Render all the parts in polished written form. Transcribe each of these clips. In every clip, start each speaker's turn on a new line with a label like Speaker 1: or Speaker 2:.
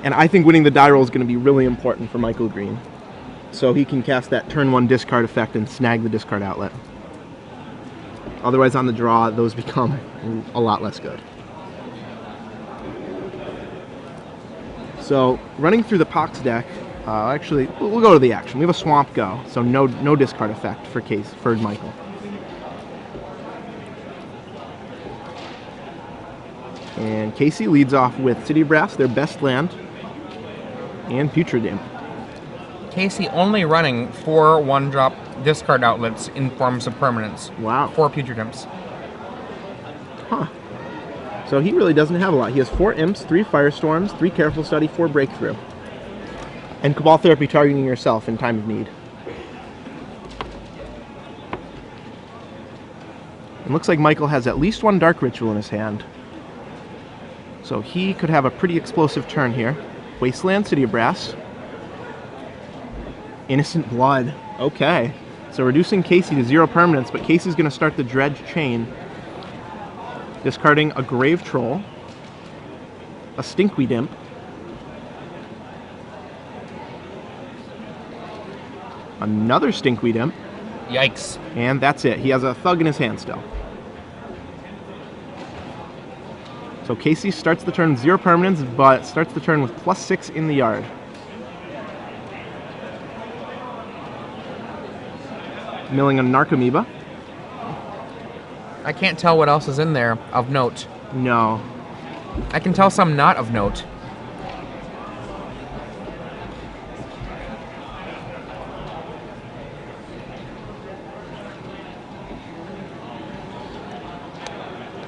Speaker 1: And I think winning the die roll is going to be really important for Michael Greene. So he can cast that turn 1 discard effect and snag the discard outlet. Otherwise, on the draw, those become a lot less good. So, running through the Pox deck, actually, we'll go to the action. We have a Swamp Go, so no discard effect for Michael. And Casey leads off with City Brass, their best land, and Putrid Imp.
Speaker 2: Casey only running 4 1-drop discard outlets in forms of permanents.
Speaker 1: Wow.
Speaker 2: 4 Putrid Imps.
Speaker 1: Huh. So he really doesn't have a lot. He has 4 Imps, 3 Firestorms, 3 Careful Study, 4 Breakthrough. And Cabal Therapy targeting yourself in time of need. It looks like Michael has at least 1 Dark Ritual in his hand. So he could have a pretty explosive turn here. Wasteland, City of Brass. Innocent Blood. Okay. So reducing Casey to 0 permanents, but Casey's going to start the Dredge Chain. Discarding a Grave Troll. A Stinkweed Imp. Another Stinkweed Imp.
Speaker 2: Yikes.
Speaker 1: And that's it. He has a Thug in his hand still. So Casey starts the turn with 0 permanents, but starts the turn with +6 in the yard. Milling a Narcomoeba.
Speaker 2: I can't tell what else is in there of note.
Speaker 1: No.
Speaker 2: I can tell some not of note.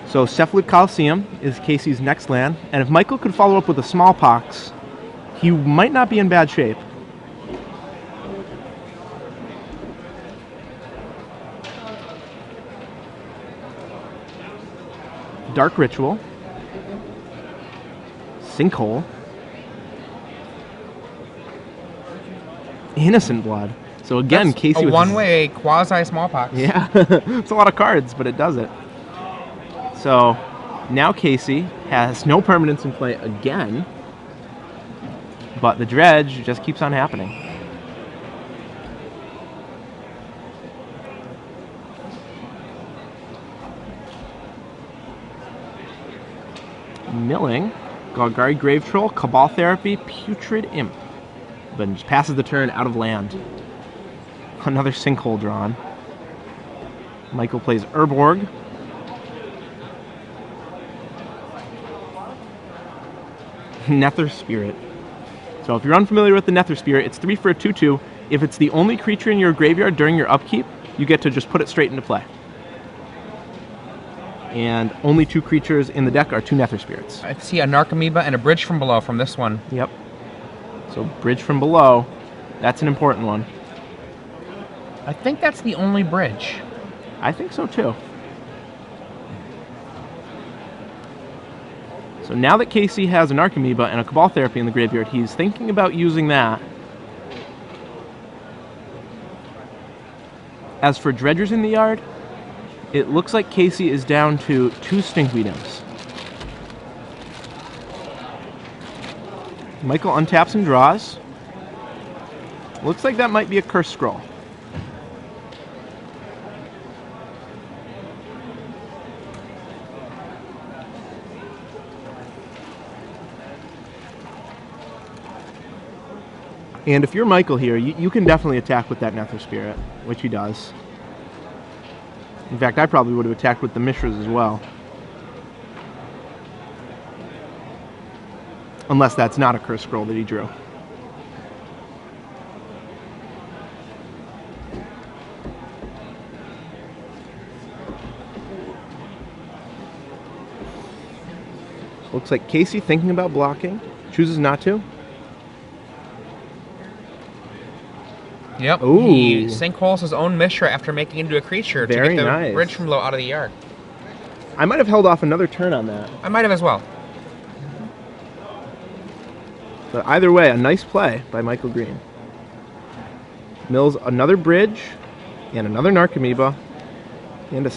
Speaker 1: So Cephalid Coliseum is Casey's next land, and if Michael could follow up with a Smallpox, he might not be in bad shape. Dark Ritual. Sinkhole. Innocent Blood. So again,
Speaker 2: That's
Speaker 1: Casey
Speaker 2: a
Speaker 1: with
Speaker 2: one-way quasi-smallpox.
Speaker 1: Yeah, it's a lot of cards, but it does it. So now Casey has no permanents in play again, but the Dredge just keeps on happening. Milling, Golgari Grave Troll, Cabal Therapy, Putrid Imp. Then just passes the turn out of land. Another Sinkhole drawn. Michael plays Urborg. Nether Spirit. So if you're unfamiliar with the Nether Spirit, it's 3 for a 2/2. If it's the only creature in your graveyard during your upkeep, you get to just put it straight into play. And only 2 creatures in the deck are 2 Nether Spirits.
Speaker 2: I see a Narcomoeba and a Bridge from Below from this one.
Speaker 1: Yep. So Bridge from Below, that's an important one.
Speaker 2: I think that's the only bridge.
Speaker 1: I think so too. So now that Casey has an Narcomoeba and a Cabal Therapy in the graveyard, he's thinking about using that. As for Dredgers in the yard, it looks like Casey is down to 2 Stinkweed Imps. Michael untaps and draws. Looks like that might be a Curse Scroll. And if you're Michael here, you can definitely attack with that Nether Spirit, which he does. In fact, I probably would have attacked with the Mishras as well. Unless that's not a Curse Scroll that he drew. Looks like Casey thinking about blocking, chooses not to.
Speaker 2: Yep.
Speaker 1: Ooh.
Speaker 2: He sinkholes his own Mishra after making it into a creature
Speaker 1: Very
Speaker 2: to get the
Speaker 1: nice.
Speaker 2: Bridge from Below out of the yard.
Speaker 1: I might have held off another turn on that.
Speaker 2: I might have as well.
Speaker 1: But either way, a nice play by Michael Greene. Mills another Bridge, and another Narcomoeba, and a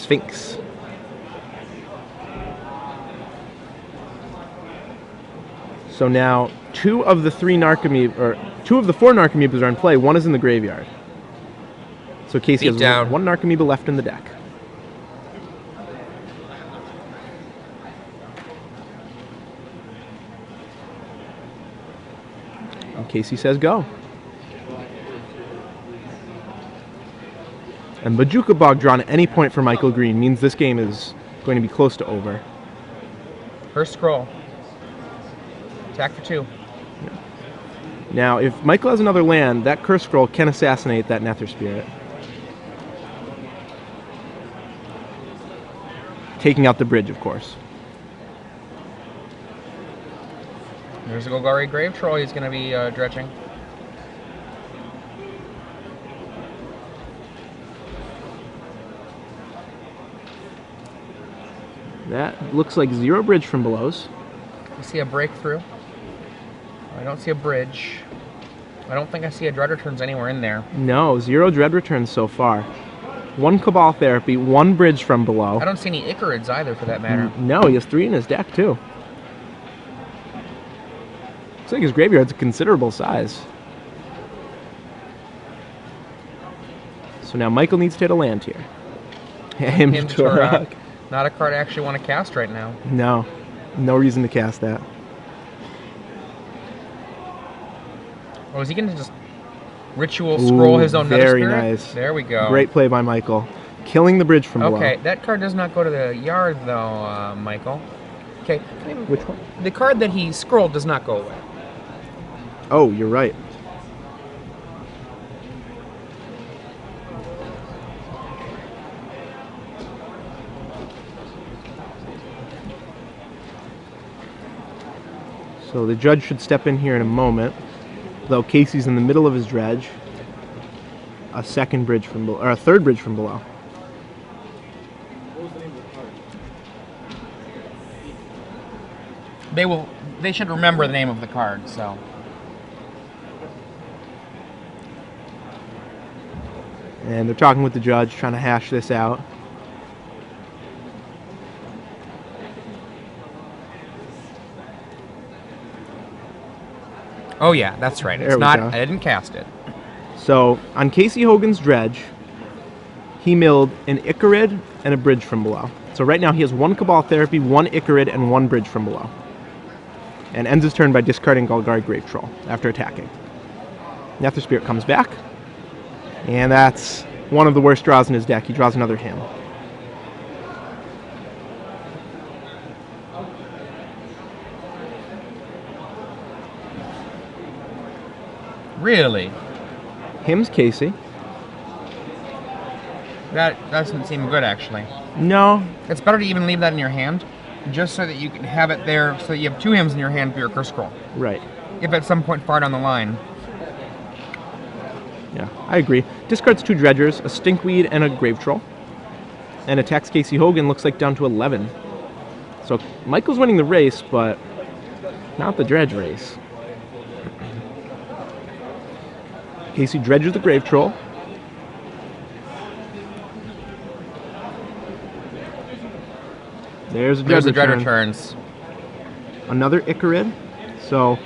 Speaker 1: So now two of the four Narcomoebas are in play. One is in the graveyard. So Casey
Speaker 2: Beat
Speaker 1: has
Speaker 2: down.
Speaker 1: one Narcomoeba left in the deck. And Casey says go. And Bajuka Bog drawn at any point for Michael Greene means this game is going to be close to over.
Speaker 2: First scroll. Attack for 2.
Speaker 1: Now, if Michael has another land, that Curse Scroll can assassinate that Nether Spirit. Taking out the bridge, of course.
Speaker 2: There's a Golgari Grave Troll he's going to be dredging.
Speaker 1: That looks like 0 bridge from belows.
Speaker 2: I see a breakthrough. I don't see a bridge. I don't think I see a Dread Returns anywhere in there.
Speaker 1: No, 0 Dread Returns so far. 1 Cabal Therapy, 1 bridge from below.
Speaker 2: I don't see any Icarids either, for that matter.
Speaker 1: No, he has 3 in his deck, too. Looks like his graveyard's a considerable size. So now Michael needs to hit a land here. Hymn to Turok.
Speaker 2: Not a card I actually want to cast right now.
Speaker 1: No. No reason to cast that.
Speaker 2: Oh, is he going to just ritual scroll his own Nether
Speaker 1: Very
Speaker 2: Spirit?
Speaker 1: nice.
Speaker 2: There we go.
Speaker 1: Great play by Michael. Killing the bridge from below.
Speaker 2: Okay, that card does not go to the yard, though, Michael. Okay.
Speaker 1: Which one?
Speaker 2: The card that he scrolled does not go away.
Speaker 1: Oh, you're right. So the judge should step in here in a moment. Though Casey's in the middle of his dredge. A second bridge from below, or a third bridge from below.
Speaker 2: They should remember the name of the card, so.
Speaker 1: And they're talking with the judge, trying to hash this out.
Speaker 2: Oh yeah, that's right. It's
Speaker 1: There we
Speaker 2: not.
Speaker 1: go.
Speaker 2: I didn't cast it.
Speaker 1: So on Casey Hogan's dredge, he milled an Icarid and a bridge from below. So right now he has 1 Cabal Therapy, 1 Icarid, and 1 bridge from below. And ends his turn by discarding Golgari Grave Troll after attacking. Nether Spirit comes back. And that's one of the worst draws in his deck. He draws another Hymn.
Speaker 2: Really?
Speaker 1: Hymn's Casey.
Speaker 2: That doesn't seem good, actually.
Speaker 1: No.
Speaker 2: It's better to even leave that in your hand, just so that you can have it there, so that you have 2 hymns in your hand for your curse scroll.
Speaker 1: Right.
Speaker 2: If at some point far down the line.
Speaker 1: Yeah, I agree. Discards 2 Dredgers, a Stinkweed, and a Grave Troll. And attacks Casey Hogan, looks like down to 11. So Michael's winning the race, but not the dredge race. Casey dredges the Grave Troll. There's a Dread
Speaker 2: There's the Dread
Speaker 1: Return.
Speaker 2: Returns.
Speaker 1: Another Icarid. So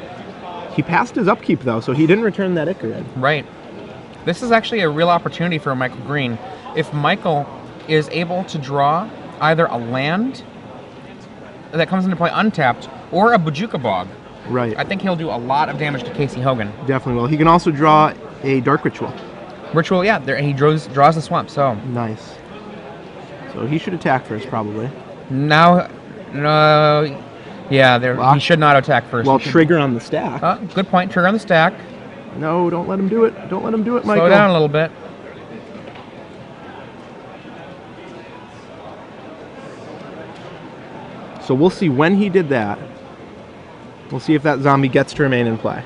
Speaker 1: he passed his upkeep, though, so he didn't return that Icarid.
Speaker 2: Right. This is actually a real opportunity for Michael Greene. If Michael is able to draw either a land that comes into play untapped or a Bajuka Bog,
Speaker 1: Right.
Speaker 2: I think he'll do a lot of damage to Casey Hogan.
Speaker 1: Definitely will. He can also draw a Dark Ritual.
Speaker 2: Ritual, yeah, there, he draws the swamp, so.
Speaker 1: Nice. So he should attack first, probably.
Speaker 2: Now, no, yeah, he should not attack first.
Speaker 1: Well, trigger on the stack.
Speaker 2: Good point, trigger on the stack.
Speaker 1: No, don't let him do it. Don't let him do it, Michael.
Speaker 2: Slow down a little bit.
Speaker 1: So we'll see when he did that. We'll see if that zombie gets to remain in play.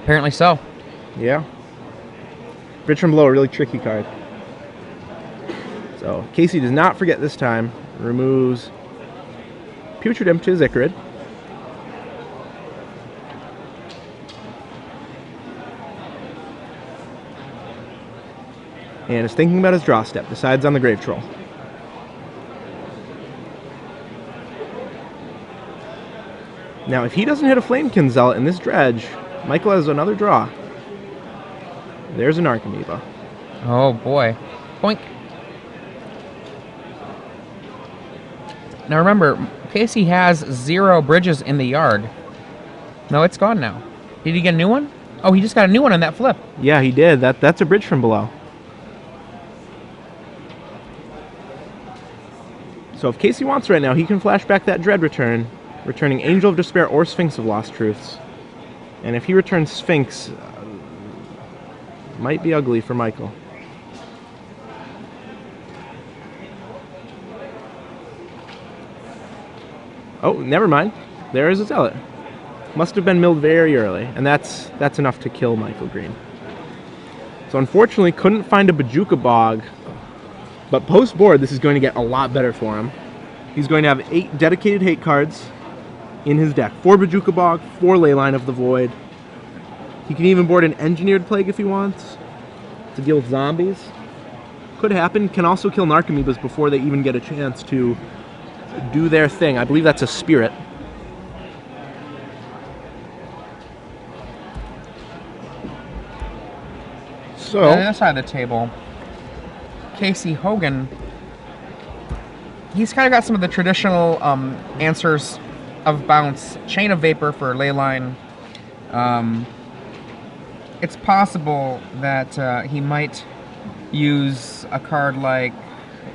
Speaker 2: Apparently so.
Speaker 1: Yeah. Bridge from below, a really tricky card. So Casey does not forget this time. Removes Putrid Imp to his Icarid. And is thinking about his draw step. Decides on the Grave Troll. Now, if he doesn't hit a Flamekin Zealot in this dredge, Michael has another draw. There's an Archimedes.
Speaker 2: Oh boy. Boink. Now remember, Casey has 0 bridges in the yard. No, it's gone now. Did he get a new one? Oh, he just got a new one on that flip.
Speaker 1: Yeah, he did. That's a bridge from below. So if Casey wants right now, he can flash back that Dread return, returning Angel of Despair or Sphinx of Lost Truths. And if he returns Sphinx, might be ugly for Michael. Oh, never mind. There is a Zealot. Must have been milled very early, and that's enough to kill Michael Greene. So unfortunately, couldn't find a Bojuka Bog, but post-board, this is going to get a lot better for him. He's going to have 8 dedicated hate cards in his deck. 4 Bojuka Bog, 4 Leyline of the Void. He can even board an Engineered Plague if he wants to deal with zombies. Could happen. Can also kill Narcomoebas before they even get a chance to do their thing. I believe that's a Spirit. So,
Speaker 2: on the other side of the table, Casey Hogan, he's kind of got some of the traditional answers of bounce. Chain of Vapor for Leyline. It's possible that he might use a card like,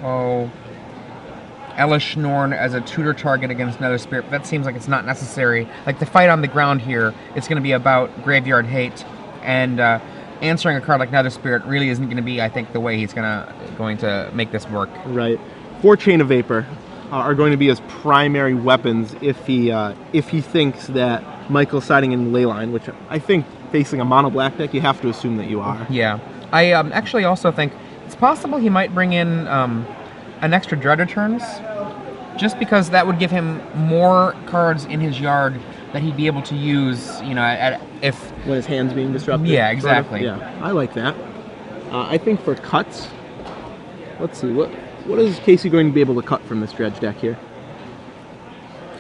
Speaker 2: Elish Norn as a tutor target against Nether Spirit, but that seems like it's not necessary. Like, the fight on the ground here, it's going to be about Graveyard Hate, and answering a card like Nether Spirit really isn't going to be, I think, the way he's going to make this work.
Speaker 1: Right. 4 Chain of Vapor are going to be his primary weapons if he thinks that Michael's siding in Leyline, which I think facing a mono black deck, you have to assume that you are.
Speaker 2: Yeah. I actually also think it's possible he might bring in an extra Dread returns, just because that would give him more cards in his yard that he'd be able to use, if...
Speaker 1: When his hand's being disrupted?
Speaker 2: Yeah, exactly.
Speaker 1: Sort of. Yeah, I like that. I think for cuts, let's see, what is Casey going to be able to cut from this dredge deck here?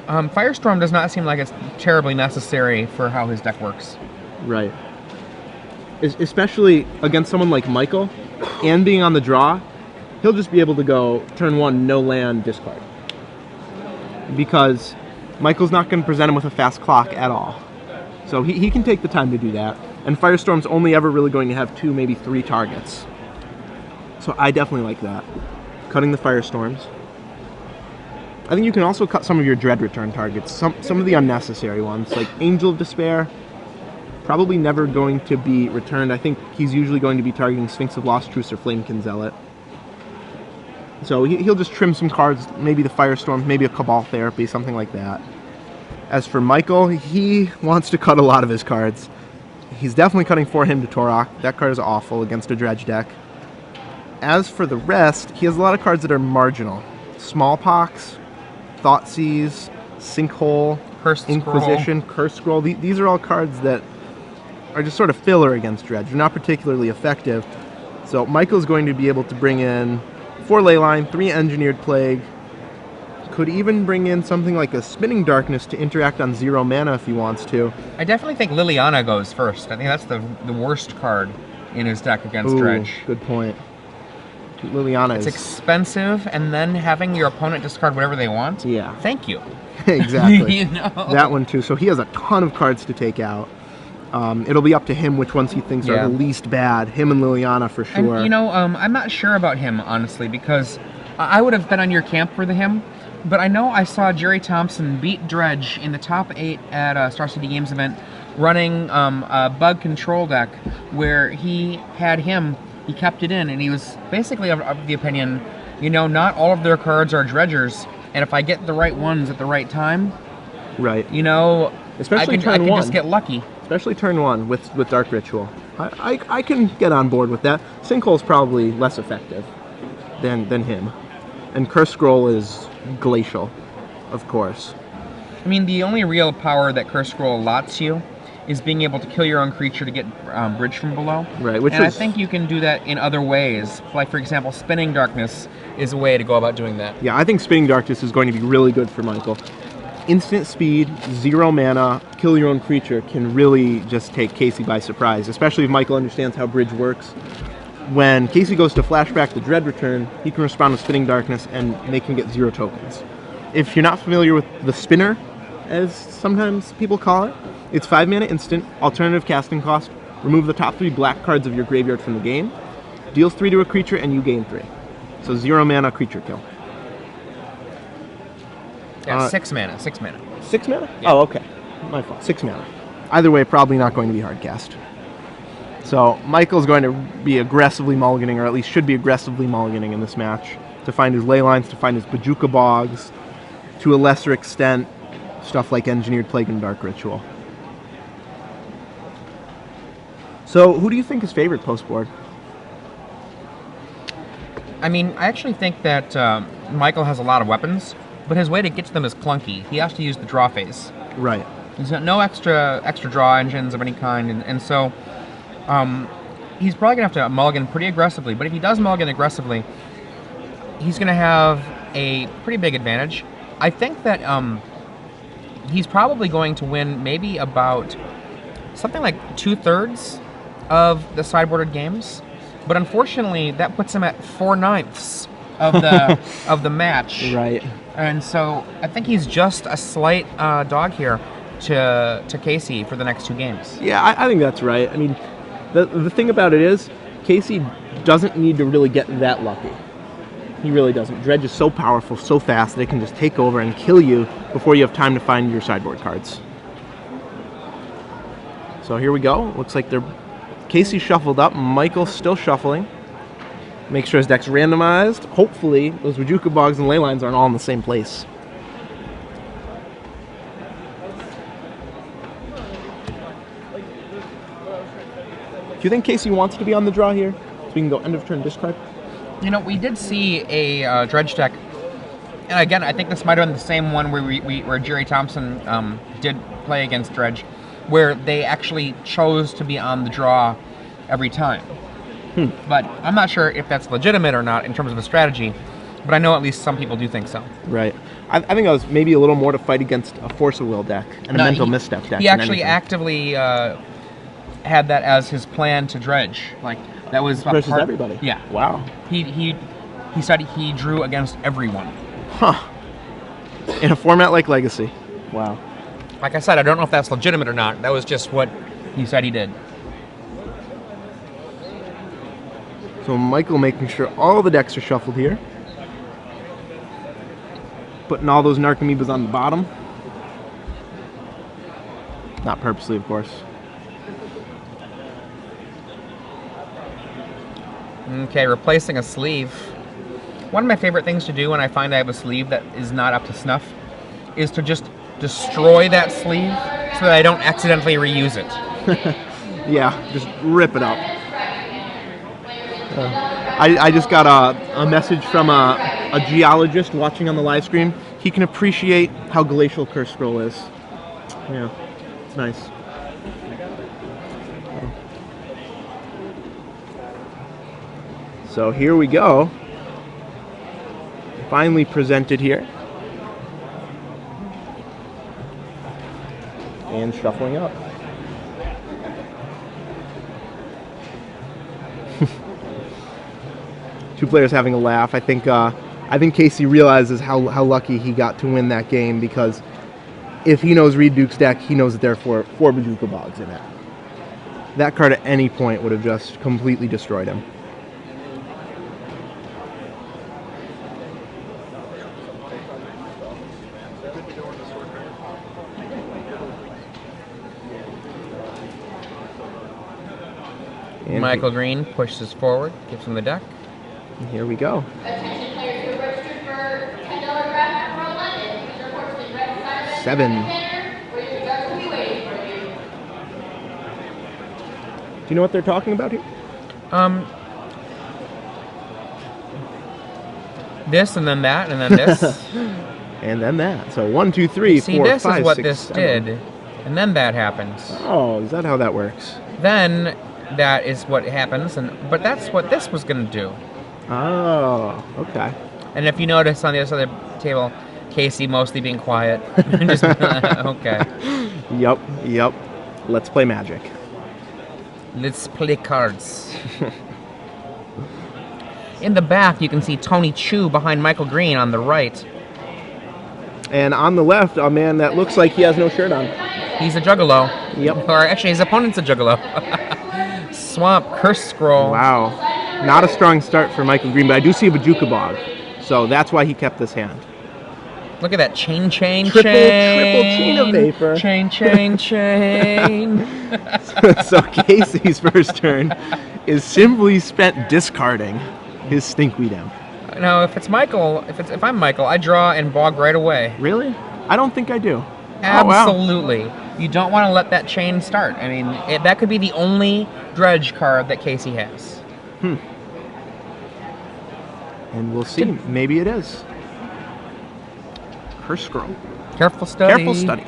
Speaker 2: Firestorm does not seem like it's terribly necessary for how his deck works.
Speaker 1: Right. Especially against someone like Michael, and being on the draw, he'll just be able to go turn 1, no land, discard. Because Michael's not going to present him with a fast clock at all. So he can take the time to do that. And Firestorm's only ever really going to have 2, maybe 3 targets. So I definitely like that. Cutting the Firestorms. I think you can also cut some of your Dread return targets. Some of the unnecessary ones, like Angel of Despair. Probably never going to be returned. I think he's usually going to be targeting Sphinx of Lost Truths or Flamekin Zealot. So he'll just trim some cards, maybe the Firestorm, maybe a Cabal Therapy, something like that. As for Michael, he wants to cut a lot of his cards. He's definitely cutting for him to Torok. That card is awful against a dredge deck. As for the rest, he has a lot of cards that are marginal. Smallpox, Thoughtseize, Sinkhole, Inquisition, Curse Scroll. These are all cards that are just sort of filler against dredge. They're not particularly effective. So Michael's going to be able to bring in 4 Leyline, 3 Engineered Plague. Could even bring in something like a Spinning Darkness to interact on 0 mana if he wants to.
Speaker 2: I definitely think Liliana goes first. I think that's the worst card in his deck against dredge.
Speaker 1: Good point. Liliana
Speaker 2: It's expensive, and then having your opponent discard whatever they want?
Speaker 1: Yeah.
Speaker 2: Thank you.
Speaker 1: Exactly. That one too. So he has a ton of cards to take out. It'll be up to him which ones he thinks are the least bad. Him and Liliana for sure.
Speaker 2: And, I'm not sure about him, honestly, because I would have been on your camp for him, but I know I saw Jerry Thompson beat Dredge in the top 8 at a Star City Games event running a bug control deck where he had him, he kept it in, and he was basically of the opinion, not all of their cards are dredgers, and if I get the right ones at the right time,
Speaker 1: right,
Speaker 2: especially I can just get lucky.
Speaker 1: Especially turn 1 with Dark Ritual. I can get on board with that. Sinkhole's probably less effective than him. And Curse Scroll is glacial, of course.
Speaker 2: I mean, the only real power that Curse Scroll allots you is being able to kill your own creature to get bridge from below.
Speaker 1: Right,
Speaker 2: I think you can do that in other ways. Like, for example, Spinning Darkness is a way to go about doing that.
Speaker 1: Yeah, I think Spinning Darkness is going to be really good for Michael. instant speed, 0 mana, kill your own creature can really just take Casey by surprise, especially if Michael understands how Bridge works. When Casey goes to flashback the Dread Return, he can respond with Spinning Darkness and make him get 0 tokens. If you're not familiar with the Spinner, as sometimes people call it, it's 5 mana instant, alternative casting cost, remove the top 3 black cards of your graveyard from the game, deals 3 to a creature, and you gain 3. So 0 mana creature kill.
Speaker 2: Yeah, 6 mana. 6 mana.
Speaker 1: 6 mana?
Speaker 2: Yeah.
Speaker 1: Oh, okay. My fault. 6 mana. Either way, probably not going to be hard cast. So Michael's going to be aggressively mulliganing, or at least should be aggressively mulliganing in this match, to find his ley lines, to find his Bajuka Bogs, to a lesser extent, stuff like Engineered Plague and Dark Ritual. So who do you think is favored post-board?
Speaker 2: I mean, I actually think that Michael has a lot of weapons, but his way to get to them is clunky. He has to use the draw phase.
Speaker 1: Right.
Speaker 2: He's got no extra draw engines of any kind, and so he's probably going to have to mulligan pretty aggressively. But if he does mulligan aggressively, he's going to have a pretty big advantage. I think that he's probably going to win maybe about something like 2/3 of the sideboarded games. But unfortunately, that puts him at 4/9 of the of the match.
Speaker 1: Right.
Speaker 2: And so I think he's just a slight dog here to Casey for the next 2 games.
Speaker 1: Yeah, I think that's right. I mean, the thing about it is, Casey doesn't need to really get that lucky. He really doesn't. Dredge is so powerful, so fast, that it can just take over and kill you before you have time to find your sideboard cards. So here we go. Looks like Casey shuffled up. Michael's still shuffling. Make sure his deck's randomized. Hopefully, those Wajuka Bogs and Ley Lines aren't all in the same place. Do you think Casey wants to be on the draw here? So we can go end of turn discard?
Speaker 2: You know, we did see a Dredge deck, and again, I think this might have been the same one where Jerry Thompson did play against Dredge, where they actually chose to be on the draw every time. But I'm not sure if that's legitimate or not in terms of a strategy, but I know at least some people do think so.
Speaker 1: Right. I think that was maybe a little more to fight against a Force of Will deck and a Mental Misstep deck.
Speaker 2: He actually actively had that as his plan to Dredge. Like, that was
Speaker 1: versus everybody.
Speaker 2: Yeah.
Speaker 1: Wow.
Speaker 2: He said he drew against everyone.
Speaker 1: Huh. In a format like Legacy. Wow.
Speaker 2: Like I said, I don't know if that's legitimate or not. That was just what he said he did.
Speaker 1: So Michael making sure all the decks are shuffled here. Putting all those Narcomoebas on the bottom. Not purposely, of course.
Speaker 2: Okay, replacing a sleeve. One of my favorite things to do when I find I have a sleeve that is not up to snuff is to just destroy that sleeve so that I don't accidentally reuse it.
Speaker 1: Yeah, just rip it up. I just got a message from a geologist watching on the live stream. He can appreciate how glacial Curse Scroll is. Yeah, it's nice. So here we go. Finally presented here. And shuffling up. Two players having a laugh. I think Casey realizes how lucky he got to win that game, because if he knows Reed Duke's deck, he knows that there are four Bajuka Bogs in it. That card at any point would have just completely destroyed him. And
Speaker 2: Michael Greene pushes forward, gives him the deck.
Speaker 1: Here we go.
Speaker 3: Attention players who are registered for $10 draft for London. Please report to the red side
Speaker 1: 7.
Speaker 3: where your guys will be waiting for you.
Speaker 1: Do you know what they're talking about here?
Speaker 2: This and then that and then this.
Speaker 1: And then that. So 1, 2, 3,
Speaker 2: See,
Speaker 1: 4,
Speaker 2: this
Speaker 1: 5,
Speaker 2: is what
Speaker 1: 6,
Speaker 2: this
Speaker 1: 7.
Speaker 2: did, and then that happens.
Speaker 1: Oh, is that how that works?
Speaker 2: Then that is what happens, but that's what this was going to do.
Speaker 1: Oh, okay.
Speaker 2: And if you notice on the other side of the table, Casey mostly being quiet. Just, okay.
Speaker 1: Yep. Let's play Magic.
Speaker 2: Let's play cards. In the back, you can see Tony Chu behind Michael Greene on the right.
Speaker 1: And on the left, a man that looks like he has no shirt on.
Speaker 2: He's a juggalo.
Speaker 1: Yep.
Speaker 2: Or actually, his opponent's a juggalo. Swamp, Curse Scroll.
Speaker 1: Wow. Not a strong start for Michael Greene, but I do see a Bajuka Bog. So that's why he kept this hand.
Speaker 2: Look at that chain.
Speaker 1: Triple chain of vapor.
Speaker 2: Chain.
Speaker 1: So Casey's first turn is simply spent discarding his Stinkweed Imp.
Speaker 2: Now, if I'm Michael, I draw and bog right away.
Speaker 1: Really? I don't think I do.
Speaker 2: Absolutely.
Speaker 1: Oh, wow.
Speaker 2: You don't want to let that chain start. I mean, that could be the only dredge card that Casey has.
Speaker 1: And we'll see. Maybe it is. Curse Scroll.
Speaker 2: Careful study.
Speaker 1: Careful study.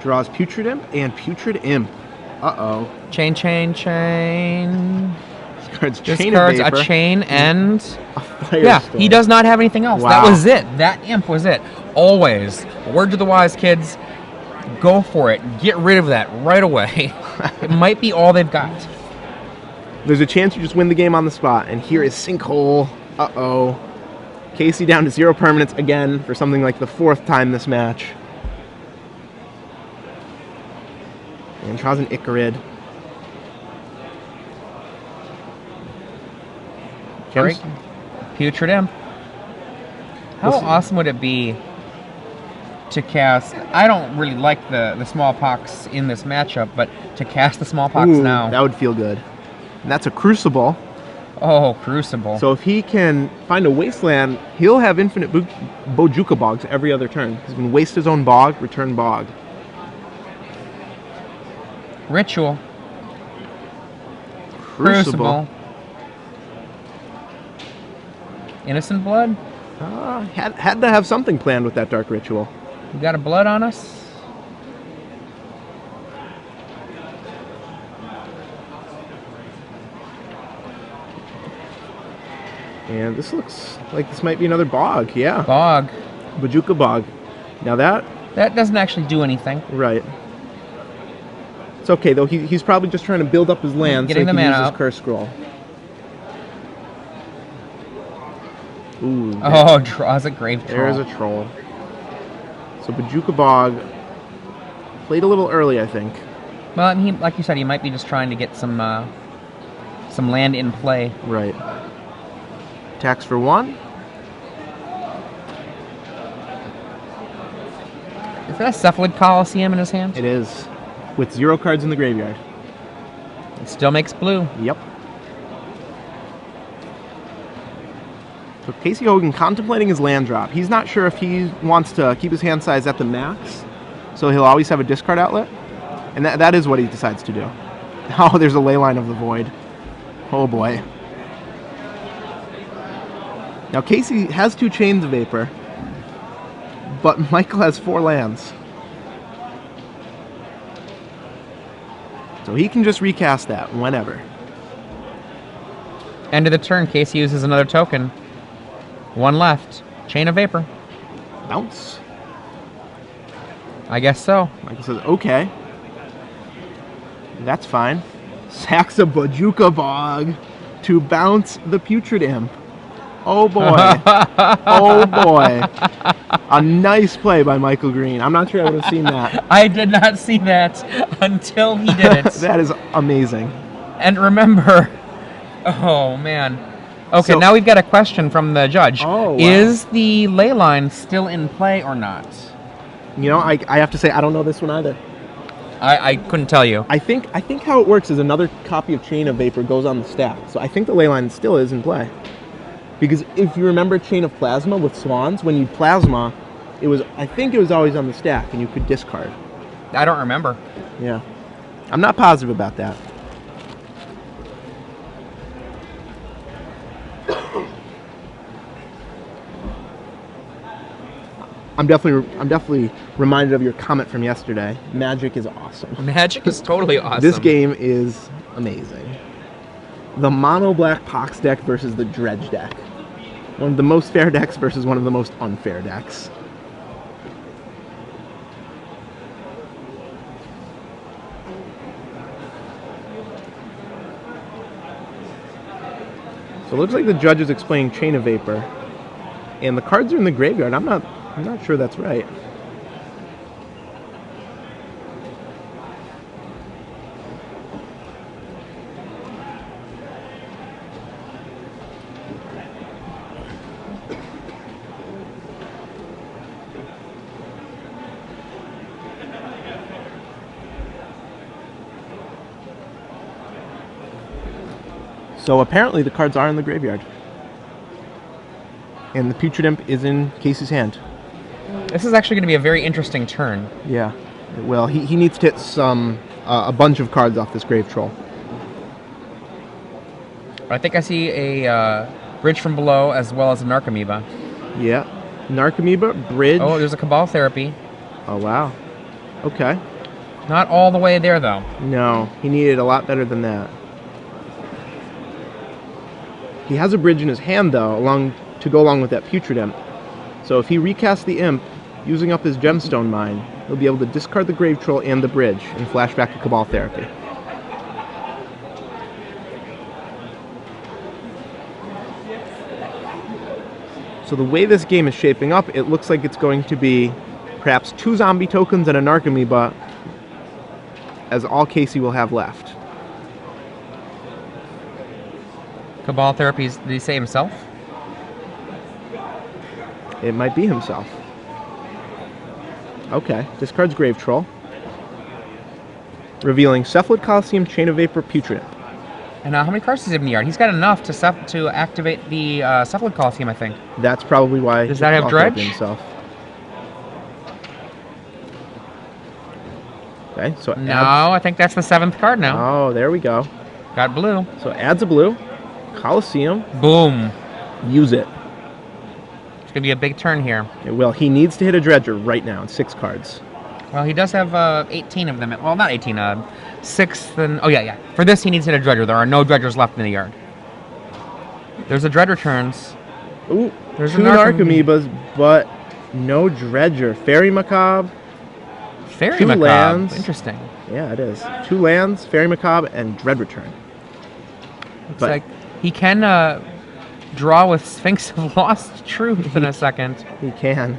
Speaker 1: Draws Putrid Imp and Putrid Imp. Uh-oh.
Speaker 2: Chain.
Speaker 1: Discards
Speaker 2: This
Speaker 1: Chain
Speaker 2: card's
Speaker 1: of Vapor.
Speaker 2: a chain and...
Speaker 1: A Firestorm.
Speaker 2: Yeah, he does not have anything else.
Speaker 1: Wow.
Speaker 2: That was it. That imp was it. Always. Word to the wise, kids. Go for it. Get rid of that right away. It might be all they've got.
Speaker 1: There's a chance you just win the game on the spot. And here is Sinkhole. Uh-oh. Casey down to 0 permanents again for something like the 4th time this match. And draws an Icarid.
Speaker 2: Break. Putrid Imp. How
Speaker 1: We'll see.
Speaker 2: awesome would it be to cast... I don't really like the Smallpox in this matchup, but to cast the Smallpox
Speaker 1: Ooh,
Speaker 2: now.
Speaker 1: that would feel good. And that's a Crucible.
Speaker 2: Oh, Crucible.
Speaker 1: So if he can find a Wasteland, he'll have infinite Bojuka Bogs every other turn. He's going to waste his own Bog, return Bog.
Speaker 2: Ritual.
Speaker 1: Crucible.
Speaker 2: Innocent Blood?
Speaker 1: Had to have something planned with that Dark Ritual.
Speaker 2: You got a blood on us?
Speaker 1: And this looks like this might be another Bog, yeah.
Speaker 2: Bog.
Speaker 1: Bojuka Bog. Now that...
Speaker 2: That doesn't actually do anything.
Speaker 1: Right. It's okay, though. He's probably just trying to build up his land
Speaker 2: Getting
Speaker 1: so
Speaker 2: the
Speaker 1: he can
Speaker 2: mana
Speaker 1: use
Speaker 2: up.
Speaker 1: his Curse Scroll. Ooh.
Speaker 2: Oh, draws a Grave Troll.
Speaker 1: There's a troll. So Bojuka Bog played a little early, I think.
Speaker 2: Well, and he, like you said, he might be just trying to get some land in play.
Speaker 1: Right. Attacks for 1.
Speaker 2: Is that a Cephalid Coliseum in his hand?
Speaker 1: It is. With 0 cards in the graveyard.
Speaker 2: It still makes blue.
Speaker 1: Yep. So Casey Hogan contemplating his land drop. He's not sure if he wants to keep his hand size at the max, so he'll always have a discard outlet. And that is what he decides to do. Oh, there's a Leyline of the Void. Oh boy. Now Casey has 2 Chains of Vapor, but Michael has 4 lands. So he can just recast that whenever.
Speaker 2: End of the turn, Casey uses another token. 1 left. Chain of Vapor.
Speaker 1: Bounce.
Speaker 2: I guess so.
Speaker 1: Michael says, okay. That's fine. Sacks a Bojuka Bog to bounce the Putrid Imp. Oh boy. Oh boy. A nice play by Michael Greene. I'm not sure I would have seen that.
Speaker 2: I did not see that until he did it.
Speaker 1: That is amazing.
Speaker 2: And remember... Oh, man. Okay,
Speaker 1: So-
Speaker 2: now we've got a question from the judge.
Speaker 1: Oh, wow.
Speaker 2: Is the Leyline still in play or not?
Speaker 1: You know, I have to say, I don't know this one either.
Speaker 2: I couldn't tell you.
Speaker 1: I think how it works is another copy of Chain of Vapor goes on the stack. So I think the Leyline still is in play. Because if you remember Chain of Plasma with Swans, when you Plasma, I think it was always on the stack and you could discard.
Speaker 2: I don't remember.
Speaker 1: Yeah. I'm not positive about that. I'm definitely reminded of your comment from yesterday. Magic is awesome.
Speaker 2: Magic is totally awesome.
Speaker 1: This game is amazing. The mono black Pox deck versus the Dredge deck. One of the most fair decks versus one of the most unfair decks. So it looks like the judge is explaining Chain of Vapor, and the cards are in the graveyard. I'm not sure that's right. So apparently the cards are in the graveyard. And the Putrid Imp is in Casey's hand.
Speaker 2: This is actually going to be a very interesting turn.
Speaker 1: Yeah. Well, he needs to hit a bunch of cards off this Grave Troll.
Speaker 2: I think I see a Bridge from Below as well as a Narcomoeba.
Speaker 1: Yeah. Narcomoeba, Bridge.
Speaker 2: Oh, there's a Cabal Therapy.
Speaker 1: Oh, wow. Okay.
Speaker 2: Not all the way there, though.
Speaker 1: No, he needed a lot better than that. He has a Bridge in his hand, though, to go along with that Putrid Imp. So if he recasts the Imp, using up his Gemstone Mine, he'll be able to discard the Grave Troll and the Bridge and flash back to Cabal Therapy. So the way this game is shaping up, it looks like it's going to be perhaps 2 zombie tokens and a Narcomoeba as all Casey will have left.
Speaker 2: Cabal Therapy, did he say himself?
Speaker 1: It might be himself. Okay, discards Grave Troll. Revealing Cephalid Coliseum, Chain of Vapor, Putrid Imp.
Speaker 2: And how many cards does he have in the yard? He's got enough to activate the Cephalid Coliseum, I think.
Speaker 1: That's probably why.
Speaker 2: Does that have Dredge?
Speaker 1: Himself. Okay, so it
Speaker 2: No,
Speaker 1: adds,
Speaker 2: I think that's the 7th card now.
Speaker 1: oh, there we go.
Speaker 2: Got blue.
Speaker 1: So it adds a blue. Coliseum.
Speaker 2: Boom.
Speaker 1: Use it.
Speaker 2: It's going to be a big turn here.
Speaker 1: It will. He needs to hit a Dredger right now. It's 6 cards.
Speaker 2: Well, he does have 18 of them. Well, not 18. 6th and... Oh, yeah. For this, he needs to hit a Dredger. There are no Dredgers left in the yard. There's a Dread Returns.
Speaker 1: Ooh,
Speaker 2: There's
Speaker 1: 2 Narcomoebas, but no Dredger. Fairy Macabre.
Speaker 2: Fairy
Speaker 1: 2
Speaker 2: Macabre.
Speaker 1: lands.
Speaker 2: Interesting.
Speaker 1: Yeah, it is. 2 lands, Fairy Macabre, and Dread Return.
Speaker 2: Looks like he can draw with Sphinx of Lost Truth in a second.
Speaker 1: He can.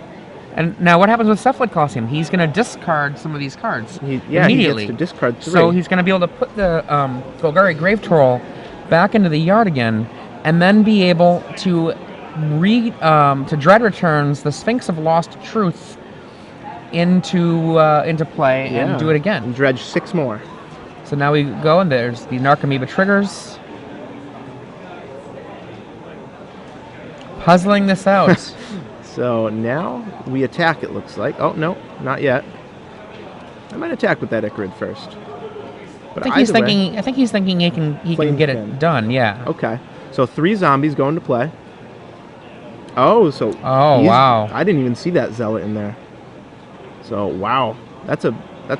Speaker 2: And now what happens with Cephalid Coliseum? He's going to discard some of these cards immediately.
Speaker 1: He gets to discard 3.
Speaker 2: So he's going to be able to put the Golgari Grave Troll back into the yard again, and then be able to Dread Returns the Sphinx of Lost Truth into play and do it again.
Speaker 1: And dredge 6 more.
Speaker 2: So now we go, and there's the Narcomoeba triggers. Puzzling this out.
Speaker 1: So now we attack, it looks like. Oh, no, not yet. I might attack with that Icarid first. But
Speaker 2: I think he's thinking he can get it done, yeah.
Speaker 1: Okay. So 3 zombies go into play. Oh, so
Speaker 2: wow.
Speaker 1: I didn't even see that Zealot in there. So wow. That's a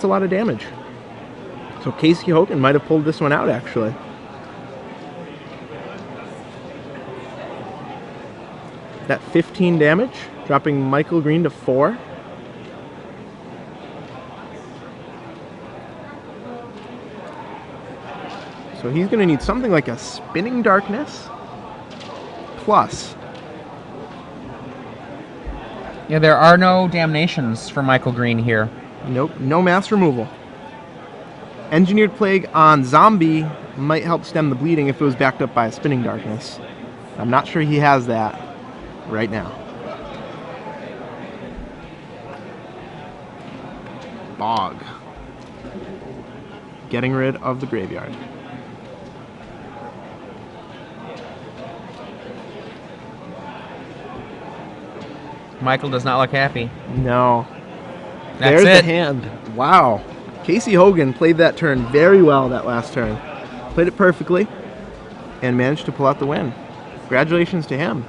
Speaker 1: lot of damage. So Casey Hogan might have pulled this one out actually. That 15 damage, dropping Michael Greene to 4. So he's going to need something like a Spinning Darkness plus.
Speaker 2: Yeah, there are no damnations for Michael Greene here.
Speaker 1: Nope, no mass removal. Engineered Plague on Zombie might help stem the bleeding if it was backed up by a Spinning Darkness. I'm not sure he has that right now. Bog. Getting rid of the graveyard.
Speaker 2: Michael does not look happy.
Speaker 1: No.
Speaker 2: That's
Speaker 1: There's
Speaker 2: it.
Speaker 1: the hand. Wow. Casey Hogan played that turn very well that last turn. Played it perfectly and managed to pull out the win. Congratulations to him.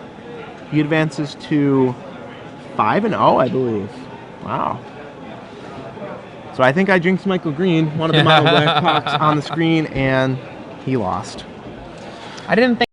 Speaker 1: He advances to 5-0, I believe. Wow. So I think I jinxed Michael Greene, one of the model black box on the screen, and he lost.
Speaker 2: I didn't think